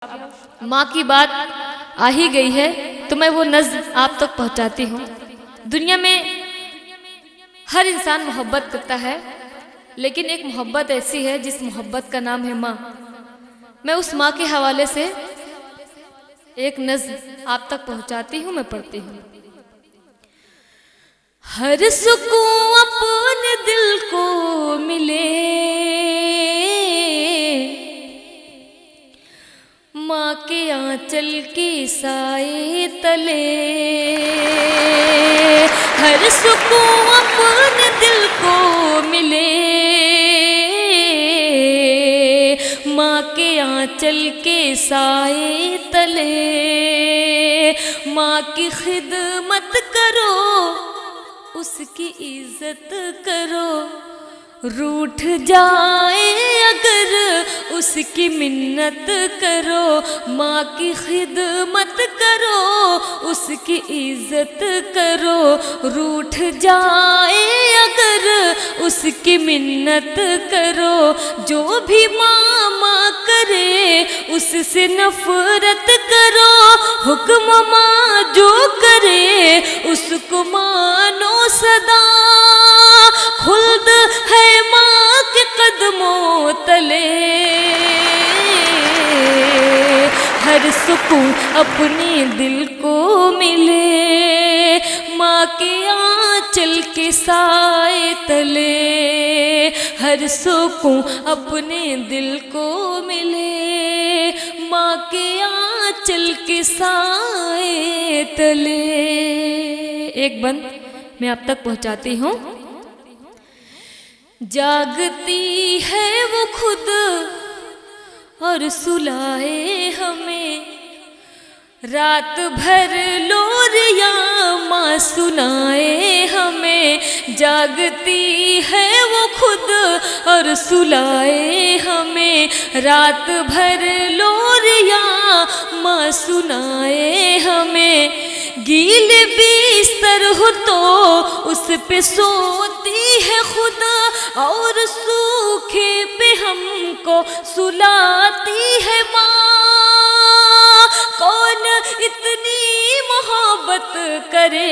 माँ की बात आ ही गई है तो मैं वो नज़्म आप तक पहुँचाती हूँ। दुनिया में हर इंसान मोहब्बत करता है, लेकिन एक मोहब्बत ऐसी है जिस मोहब्बत का नाम है माँ। मैं उस माँ के हवाले से एक नज़्म आप तक पहुँचाती हूँ, मैं पढ़ती हूँ। हर सुकून अपने दिल को मिले, माँ के आंचल के साए तले। हर सुकून अपने दिल को मिले, माँ के आंचल के साए तले। माँ की खिदमत करो, उसकी इज्जत करो, रूठ जाए अगर उसकी मिन्नत करो। माँ की खिदमत करो, उसकी इज्जत करो, रूठ जाए अगर उसकी मिन्नत करो। जो भी माँ करे उससे नफरत करो, हुक्म माँ जो करे उसको मानो सदा। खुल्द है माँ के कदमों तले, हर सुकून अपने दिल को मिले, माँ के आंचल के साए तले। हर सुकून अपने दिल को मिले, माँ के आंचल के साए तले। एक बंद मैं आप तक पहुँचाती हूँ। जागती है वो खुद और सुलाए हमें, रात भर लोरियां माँ सुनाए हमें। जागती है वो खुद और सुलाए हमें, रात भर लोरियां माँ सुनाए हमें। गीले बिस्तर हो तो उस पे सोती है खुद, और सूखे पे हमको सुलाती है माँ। कौन इतनी मोहब्बत करे,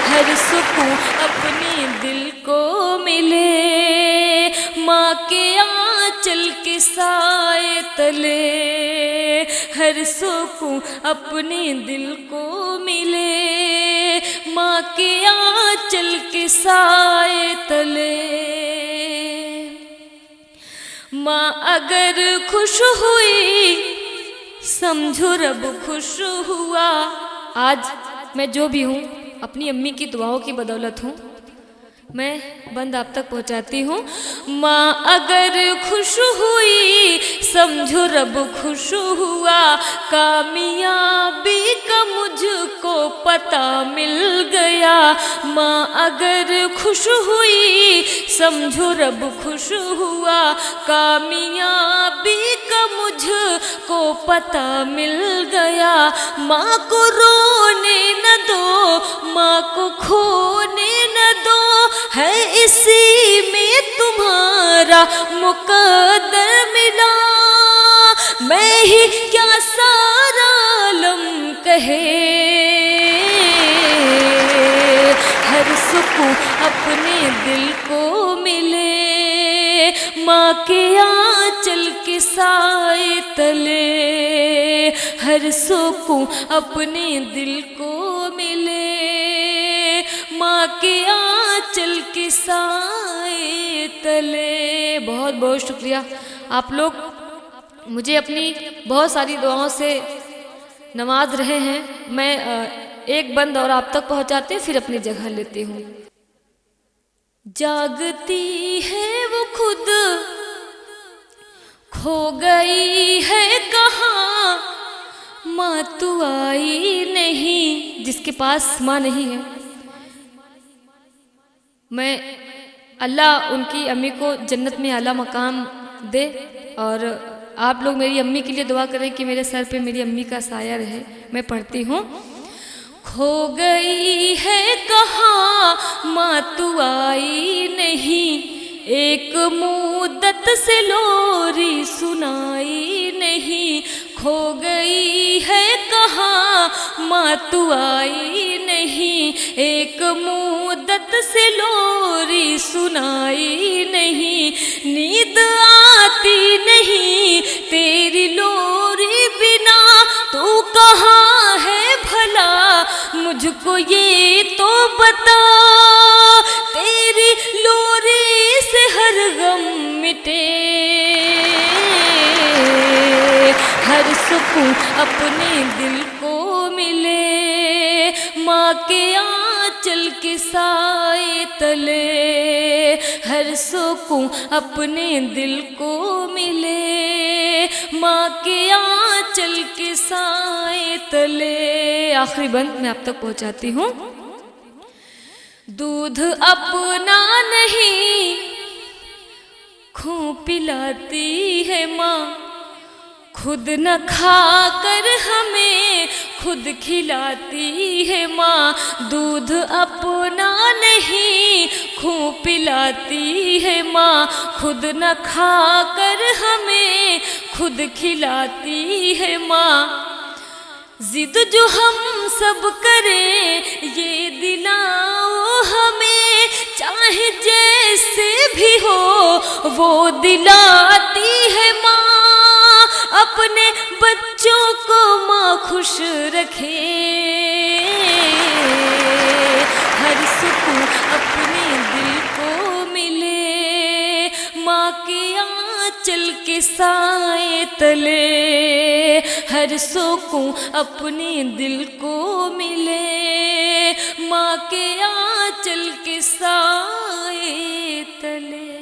हर सुकून अपने दिल को मिले, माँ के आंचल के साए तले। हर सुकून अपने दिल को मिले, माँ के आंचल के साए तले। माँ अगर खुश हुई समझो रब खुश हुआ। आज मैं जो भी हूँ अपनी अम्मी की दुआओं की बदौलत हूँ। मैं बंद आप तक पहुँचाती हूँ। माँ अगर खुश हुई समझो रब खुश हुआ, कामयाबी का मुझको पता मिल गया। माँ अगर खुश हुई समझो रब खुश हुआ, कामयाबी का मुझको पता मिल गया। माँ को रोने न दो, माँ को खोने न दो, है इसी में तुम्हारा मुकद्दर मिला। मैं ही क्या सारा आलम कहे, हर सुकून अपने दिल को मिले, माँ के आंचल के साए तले। हर सुकून अपने दिल को मिले, माँ के आंचल के साए तले। बहुत बहुत शुक्रिया। आप लोग मुझे अपनी बहुत सारी दुआओं से नवाज रहे हैं। मैं एक बंद और आप तक पहुँचाते हैं, फिर अपनी जगह लेती हूँ। जागती है वो खुद खो गई है कहाँ, माँ तू आई नहीं। जिसके पास माँ नहीं है, मैं अल्लाह उनकी अम्मी को जन्नत में आला मकाम दे। और आप लोग मेरी अम्मी के लिए दुआ करें कि मेरे सर पे मेरी अम्मी का साया रहे। मैं पढ़ती हूँ। खो गई है कहाँ माँ तू आई नहीं, एक मुद्दत से लोरी सुनाई नहीं, खो गई है कहाँ माँ तू आई नहीं। एक मुद्दत से लोरी सुनाई नहीं, नींद आती नहीं तेरी लोरी बिना, तू कहाँ है भला मुझको ये तो बता। तेरी लोरी से हर गम मिटे, हर सुकून अपने दिल को मिले, माँ के आंचल के साए तले। हर सुकून अपने दिल को मिले, माँ के आंचल के साए तले। आखिरी बंद मैं आप तक पहुँचाती हूँ। दूध अपना नहीं खूं पिलाती है माँ, खुद न खा कर हमें खुद खिलाती है माँ। दूध अपना नहीं खूं पिलाती है माँ, खुद न खा कर हमें खुद खिलाती है माँ। जिद जो हम सब करें ये दिलाओ हमें, चाहे जैसे भी हो वो दिलाती है माँ। अपने बच्चों को माँ खुश रखे, हर सुकून अपने दिल को मिले, माँ के आंचल के साए तले। हर सुकून अपने दिल को मिले, माँ के आंचल के साए तले।